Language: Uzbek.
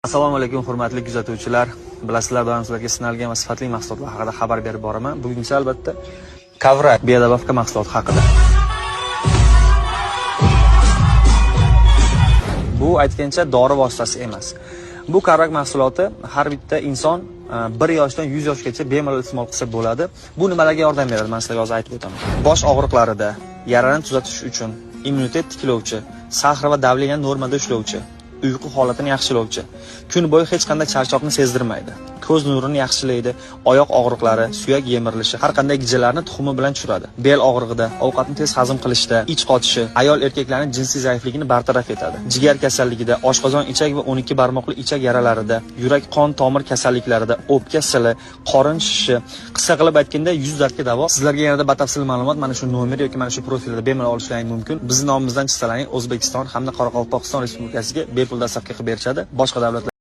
Assalomu alaykum hurmatli kuzatuvchilar. Bilasizlar, doim sizlarga sinalgan va sifatli mahsulotlar haqida xabar berib boraman. Buguncha albatta Kavrak bedabavka mahsuloti haqida. Bu aytgancha dori vositasi emas. Bu Kavrak mahsuloti har bitta inson 1 yoshdan 100 yoshgacha bemalol iste'mol qilsa bo'ladi. Bu nimalarga yordam beradi? Men sizlarga hozir aytib o'taman. Bosh og'riqlarida, yarani tuzatish uchun, immunitet tiklovchi, sag'ir va davleniyani normada ushlovchi, uyqu holatini yaxshilovchi, kun bo'yi hech qanday charchoqni sezdirmaydi, ko'z nurini yaxshilaydi, oyoq og'riqlari, suyak yemirilishi, har qanday gijalarni tuxumi bilan tushiradi. Bel og'rig'ida, ovqatni tez hazm qilishda, ich qotishi, ayol erkaklarning jinsiy zaifligini bartaraf etadi. Jigar kasalligida, oshqozon ichak va 12 barmoqli ichak yaralarida, yurak qon tomir kasalliklarida, o'pka sili, qorin shishishi, qisqa qilib aytganda 100 dardga davo. Sizlarga yanada batafsil ma'lumot mana shu nomer yoki mana shu profilda bemalol olishlaringiz mumkin. Bizning nomimizdan chistalaring O'zbekiston hamda Qoraqalpog'iston Respublikasiga bepul dastavka qilib berishadi. Boshqa davlatlar